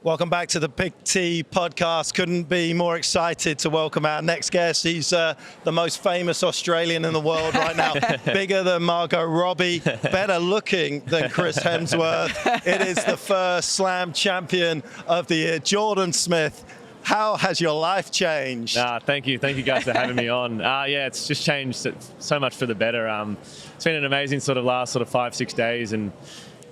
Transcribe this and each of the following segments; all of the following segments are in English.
Welcome back to the Petchey podcast. Couldn't be more excited to welcome our next guest. He's the most famous Australian in the world right now. Bigger than Margot Robbie, better looking than Chris Hemsworth. It is the first Slam champion of the year, Jordan Smith. How has your life changed? Thank you guys for having me on. Yeah, it's just changed so much for the better. It's been an amazing last 5-6 days, and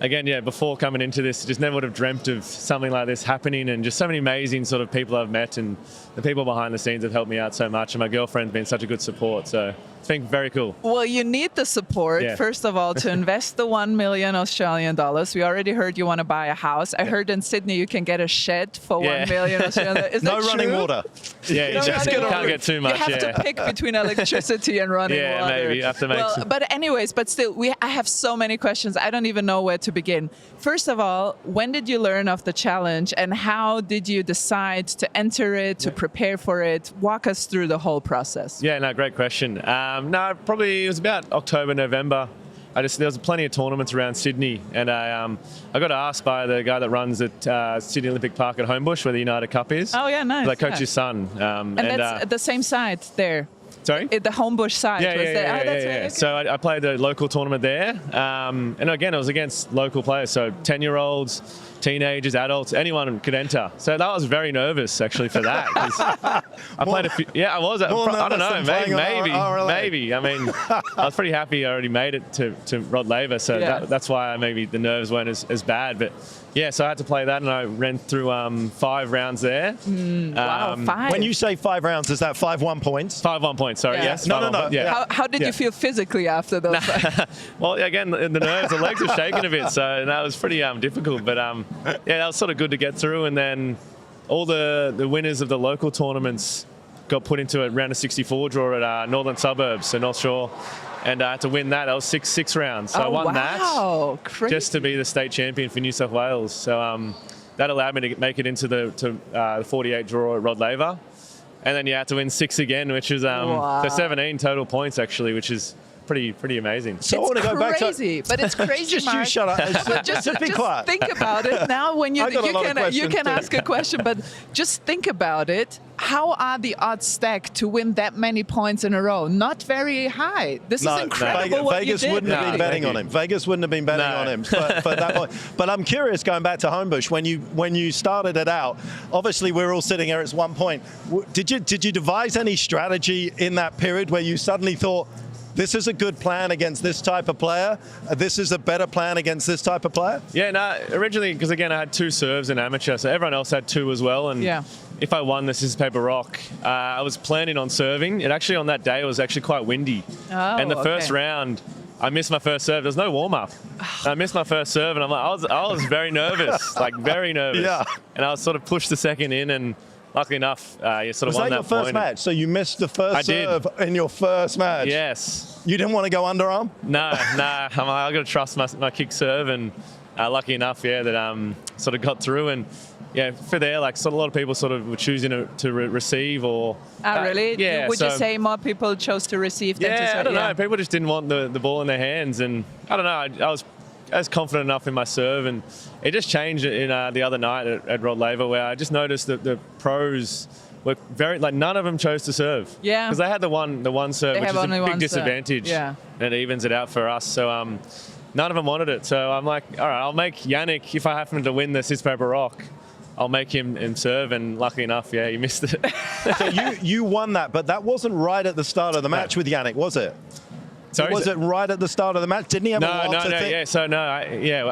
again, yeah, before coming into this, just never would have dreamt of something like this happening, and just so many amazing people I've met, and the people behind the scenes have helped me out so much, and my girlfriend's been such a good support, so it's been very cool. Well, you need the support, first of all, to invest the 1 million Australian dollars. We already heard you want to buy a house. I heard in Sydney you can get a shed for 1 million Australian dollars. Is no that running true? water. Yeah, no exactly. Can't get too much. You have to pick between electricity and running water. Yeah, maybe. You have to make some. But anyways, I have so many questions. I don't even know where to begin. First of all, when did you learn of the challenge, and how did you decide to enter it, to prepare for it? Walk us through the whole process. Yeah, no, great question. Probably it was about October, November. There was plenty of tournaments around Sydney, and I got asked by the guy that runs at Sydney Olympic Park at Homebush, where the United Cup is. Oh yeah, nice. I coach his son. And that's the same side there. Sorry? The Homebush side. Yeah. So I played the local tournament there, and again, it was against local players, so 10-year-olds, teenagers, adults, anyone could enter. So that was very nervous actually for that. I played a few. Yeah, I was. I don't know. Maybe. I mean, I was pretty happy I already made it to Rod Laver, so that's why maybe the nerves weren't as bad. But yeah, so I had to play that, and I ran through 5 rounds there. Wow, 5. When you say 5 rounds, is that 5-1 points? 5-1 points. Sorry. Yeah. Yes. No. Yeah. How did you feel physically after those? Well, again, the nerves, the legs were shaking a bit, so that was pretty difficult. But yeah, that was sort of good to get through. And then all the winners of the local tournaments got put into a round of 64 draw at Northern Suburbs, so North Shore. And I had to win that. That was six rounds. So I won that just to be the state champion for New South Wales. So that allowed me to make it into the 48 draw at Rod Laver. And then you had to win 6 again, which is so 17 total points actually, which is pretty amazing. So it's I want to go back crazy, but it's crazy. Just Mark. you shut up. Just be quiet. Think about it now. When you can too. ask a question, but just think about it. How are the odds stacked to win that many points in a row? Not very high. This is incredible. Vegas wouldn't have been betting on him. Vegas wouldn't have been betting on him for that point. But I'm curious, going back to Homebush, when you started it out, obviously we're all sitting here. It's 1 point. Did you devise any strategy in that period where you suddenly thought, this is a good plan against this type of player, this is a better plan against this type of player? Yeah, no, originally, because again, I had 2 serves in amateur, so everyone else had 2 as well. And if I won the scissors, paper, rock, I was planning on serving. It actually, on that day, it was actually quite windy. And the first round, I missed my first serve. There was no warm-up. I missed my first serve, and I was very nervous, very nervous. Yeah. And I was sort of pushed the second in, and luckily enough, you sort of won that point. Was that your first match? So you missed the first serve in your first match? Yes. You didn't want to go underarm? No. I got to trust my kick serve, and lucky enough, that sort of got through. And yeah, for there, a lot of people sort of were choosing to receive or. Really? Yeah. Would you say more people chose to receive than to serve? I don't know. People just didn't want the ball in their hands, and I don't know. I was confident enough in my serve, and it just changed in the other night at Rod Laver, where I just noticed that the pros were very none of them chose to serve. Yeah. Because they had the one serve, which is a big disadvantage. Yeah. And it evens it out for us. So none of them wanted it. So I'm like, all right, I'll make Yannick, if I happen to win the scissors, paper, rock, I'll make him serve, and luckily enough, he missed it. So you won that, but that wasn't right at the start of the match with Yannick, was it? Sorry, was it right at the start of the match? Didn't he have a lot to think? Yeah. So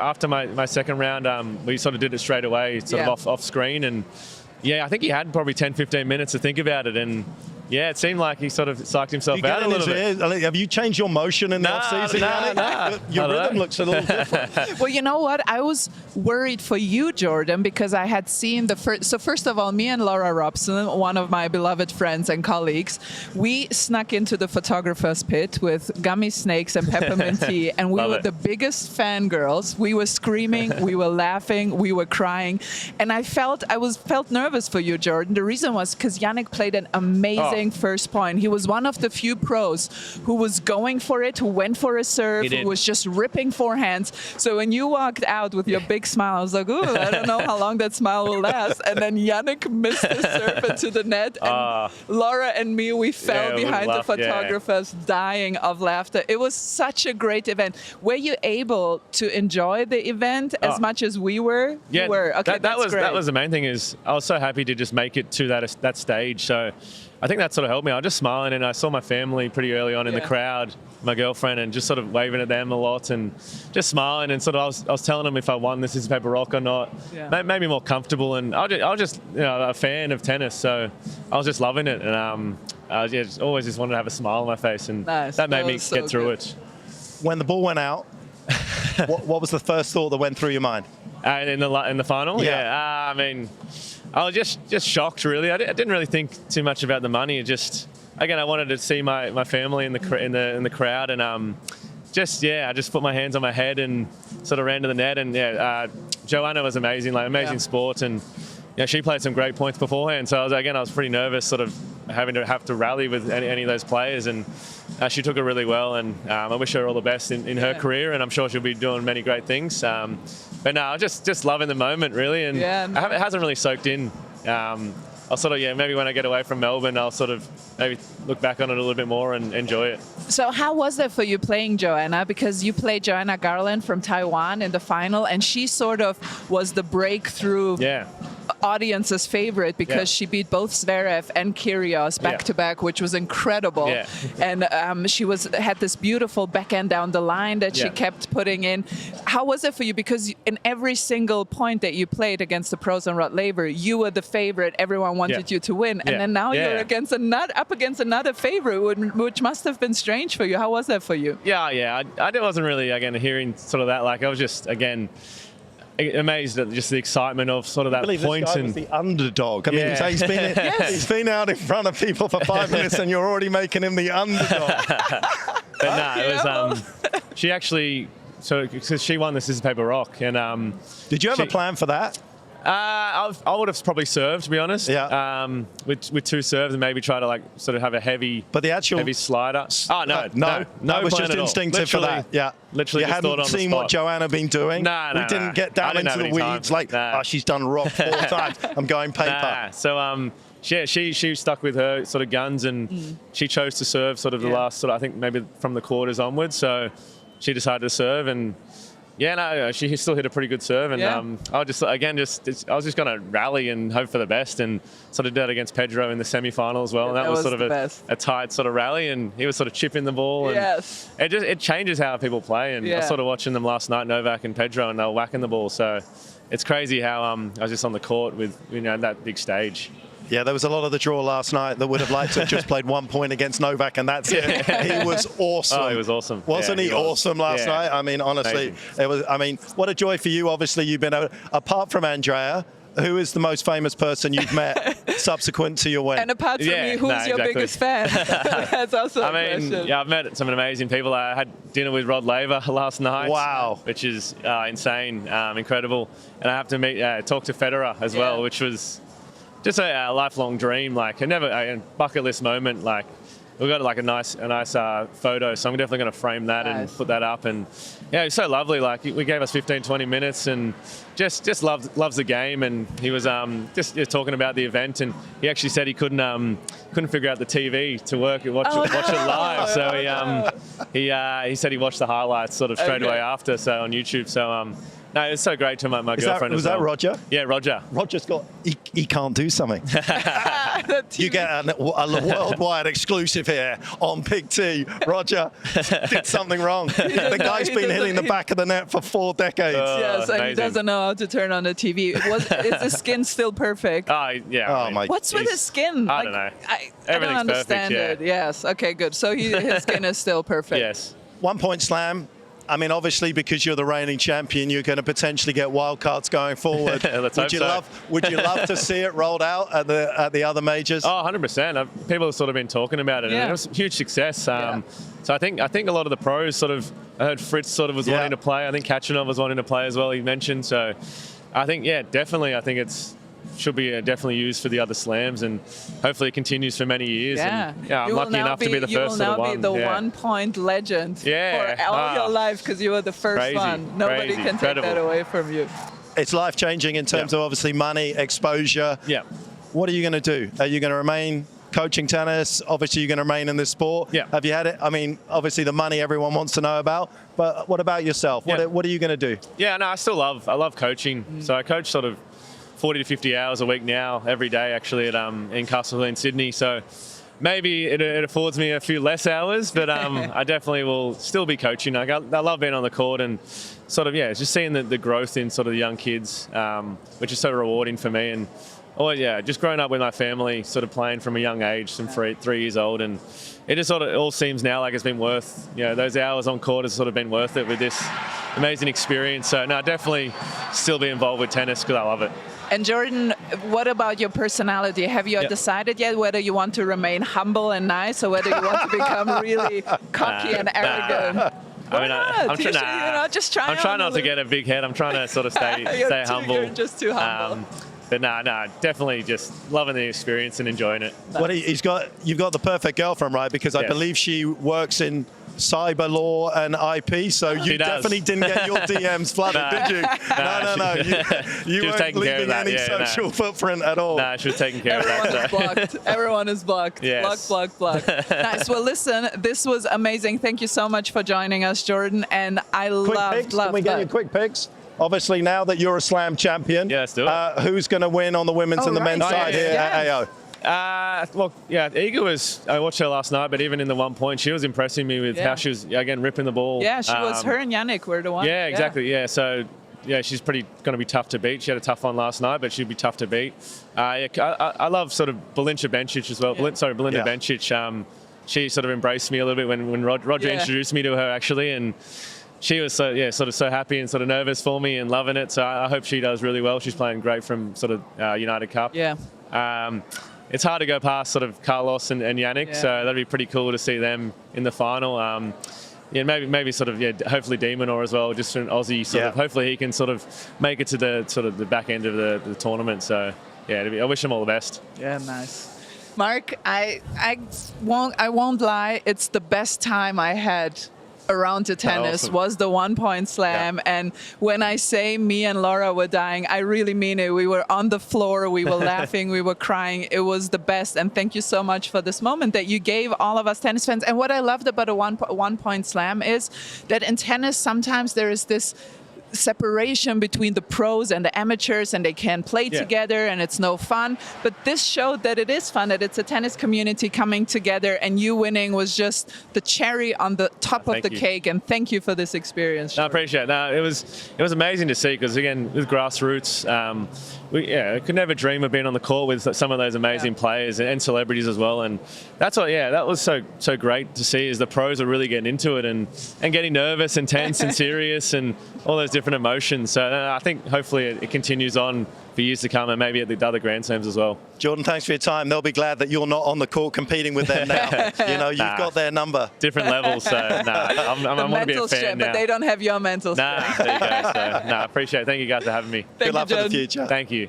after my second round, we sort of did it straight away, off screen, and I think he had probably 10-15 minutes to think about it, and Yeah, it seemed like he sort of psyched himself out a little bit. Have you changed your motion in the off-season? No. Your rhythm looks a little different. Well, you know what? I was worried for you, Jordan, because I had seen the first... So first of all, me and Laura Robson, one of my beloved friends and colleagues, we snuck into the photographer's pit with gummy snakes and peppermint tea, and we were the biggest fangirls. We were screaming, we were laughing, we were crying, and I felt nervous for you, Jordan. The reason was because Yannick played an amazing playing first point. He was one of the few pros who was going for it, who went for a serve, who was just ripping forehands. So when you walked out with your big smile, I was like, ooh, I don't know how long that smile will last. And then Yannick missed the serve into the net. And Laura and me, we fell behind the photographers, dying of laughter. It was such a great event. Were you able to enjoy the event as much as we were? Yeah, you were. Okay, that was the main thing. Is I was so happy to just make it to that stage. So I think that sort of helped me. I was just smiling, and I saw my family pretty early on in the crowd, my girlfriend, and just sort of waving at them a lot and just smiling. And sort of I was telling them if I won this Scissors Paper Rock or not. Made me more comfortable, and I was just a fan of tennis, so I was just loving it. And just always just wanted to have a smile on my face, and that made me get through it. When the ball went out, what was the first thought that went through your mind? In the final? I mean, I was just shocked, really. I didn't really think too much about the money. Again, I wanted to see my family in the crowd, and I just put my hands on my head and sort of ran to the net. And Joanna was amazing, amazing sport, and she played some great points beforehand. So I was pretty nervous, sort of having to rally with any of those players, and she took it really well. And I wish her all the best in her career, and I'm sure she'll be doing many great things. But no, just loving the moment, really, and it hasn't really soaked in. I'll sort of, maybe when I get away from Melbourne, I'll sort of maybe look back on it a little bit more and enjoy it. So how was it for you playing Joanna? Because you played Joanna Garland from Taiwan in the final, and she sort of was the breakthrough audience's favorite because she beat both Zverev and Kyrgios back to back, which was incredible. And she had this beautiful backhand down the line that she kept putting in. How was it for you? Because in every single point that you played against the pros and Rod Laver, you were the favorite. Everyone wanted you to win, and then now you're up against another favorite, which must have been strange for you. How was that for you? I wasn't really hearing sort of that. I was just amazed at just the excitement of sort of that point. This guy was the underdog. I mean, he's been out in front of people for 5 minutes, and you're already making him the underdog. But no, it was. She actually, because she won the Scissors Paper Rock, and did you have a plan for that? I would have probably served, to be honest. With two serves, and maybe try to sort of have a heavy, heavy slider. Oh no, that was just instinctive for that. Yeah, literally. You hadn't seen what Joanna been doing. We didn't get down into the weeds she's done rock 4 times. I'm going paper. So she stuck with her sort of guns, and she chose to serve sort of the last I think maybe from the quarters onwards. So she decided to serve, and she still hit a pretty good serve, and I was just going to rally and hope for the best, and sort of did that against Pedro in the semi-final as well, and that was sort of a tight sort of rally, and he was sort of chipping the ball, and it changes how people play, and I was sort of watching them last night, Novak and Pedro, and they were whacking the ball, so it's crazy how I was just on the court with that big stage. Yeah, there was a lot of the draw last night that would have liked to have just played 1 point against Novak, and that's it. He was awesome. Oh, he was awesome. Wasn't he awesome last night? I mean, honestly, it was. I mean, what a joy for you. Obviously, you've been, apart from Andrea, who is the most famous person you've met subsequent to your win? And apart from me, who's your biggest fan? That's also a question. I've met some amazing people. I had dinner with Rod Laver last night. Wow. Which is insane, incredible. And I have to talk to Federer as well, which was just a lifelong dream, a bucket list moment. We got a nice photo, so I'm definitely going to frame that and put that up. And it was so lovely. We gave us 15, 20 minutes, and just loves the game. And he was just talking about the event, and he actually said he couldn't figure out the TV to watch it live. So he said he watched the highlights sort of straight away after, so on YouTube. So no, it was so great to my girlfriend. Was that Roger? Yeah, Roger. Roger's got. He can't do something. You get a worldwide exclusive here on Big T. Roger did something wrong. The guy's been hitting the back of the net for 4 decades. Yes, and he doesn't know how to turn on the TV. Is the skin still perfect? What's with his skin? I don't know. I don't understand it. Yes. Okay, good. So his skin is still perfect. Yes. 1 point slam. I mean, obviously, because you're the reigning champion, you're going to potentially get wild cards going forward. Would you love to see it rolled out at the other majors? Oh, 100%. People have sort of been talking about it, and it was a huge success. So I think a lot of the pros sort of, I heard Fritz sort of was wanting to play. I think Kachanov was wanting to play as well, he mentioned. So I think, definitely. I think it's should be definitely used for the other slams, and hopefully it continues for many years. Yeah, And, I'm lucky enough to be the first of the one. You will now be the yeah. 1 point legend Yeah. for all your life because you were the first Crazy, one. Nobody crazy, can take that incredible. away from you. It's life-changing in terms of obviously money, exposure. Yeah. What are you going to do? Are you going to remain coaching tennis? Obviously, you're going to remain in this sport. Yeah. Have you had it? I mean, obviously the money everyone wants to know about, but what about yourself? Yeah. What are you going to do? Yeah, no, I love coaching. So I coach sort of 40 to 50 hours a week now, every day actually in Castle in Sydney. So maybe it affords me a few less hours, but I definitely will still be coaching. I love being on the court and sort of, yeah, just seeing the growth in sort of the young kids, which is so rewarding for me. And just growing up with my family, sort of playing from a young age, from 3 years old, and it just sort of all seems now like it's been worth, those hours on court has sort of been worth it with this amazing experience. So no, definitely still be involved with tennis because I love it. And Jordan, what about your personality? Have you decided yet whether you want to remain humble and nice or whether you want to become really cocky and arrogant? I'm trying not to get a big head. I'm trying to sort of stay humble. You're just too humble. But definitely just loving the experience and enjoying it. Well, you've got the perfect girlfriend, right? Because I believe she works in cyber law and IP, so you definitely didn't get your DMs flooded, did you? No. You weren't leaving any social footprint at all. No, she was taking care of that. Blocked. Everyone is blocked. Yes. Blocked. Nice. Well, listen, this was amazing. Thank you so much for joining us, Jordan. And I loved Can we get your quick picks? Obviously, now that you're a slam champion, let's do it. Who's going to win on the women's and the men's side here at AO? Iga I watched her last night, but even in the 1 point, she was impressing me with how she was, again, ripping the ball. Yeah, she was, her and Yannick were the one. Yeah, exactly, yeah. So, yeah, she's going to be tough to beat. She had a tough one last night, but she'd be tough to beat. I love sort of Belinda Bencic as well. Belinda Bencic. She sort of embraced me a little bit when Roger introduced me to her, actually, and she was so happy and sort of nervous for me and loving it. So I hope she does really well. She's playing great from sort of United Cup. Yeah. It's hard to go past sort of Carlos and Yannick, so that'd be pretty cool to see them in the final. Maybe sort of hopefully Demonor as well, just an Aussie sort of. Hopefully he can sort of make it to the back end of the tournament. So I wish him all the best. Yeah, nice. Mark, I won't lie. It's the best time I had around the tennis. Awesome. Was the 1 point slam. And when I say me and Laura were dying, I really mean it. We were on the floor, we were laughing, we were crying. It was the best. And thank you so much for this moment that you gave all of us tennis fans. And what I loved about a 1 point slam is that in tennis, sometimes there is this separation between the pros and the amateurs, and they can't play together, and it's no fun. But this showed that it is fun, that it's a tennis community coming together, and you winning was just the cherry on the top of the cake. And thank you for this experience. I appreciate it. No, it was amazing to see because, again, with grassroots, I could never dream of being on the court with some of those amazing players and celebrities as well. And that's what, that was so great to see, is the pros are really getting into it and getting nervous and tense and serious and all those different emotions. So I think hopefully it continues on for years to come, and maybe at the other Grand Slams as well. Jordan, thanks for your time. They'll be glad that you're not on the court competing with them now. You've got their number. Different levels, so I want to be a fan now. But they don't have your mental strength. There you go. So, I appreciate it. Thank you guys for having me. Good luck for the future. Thank you.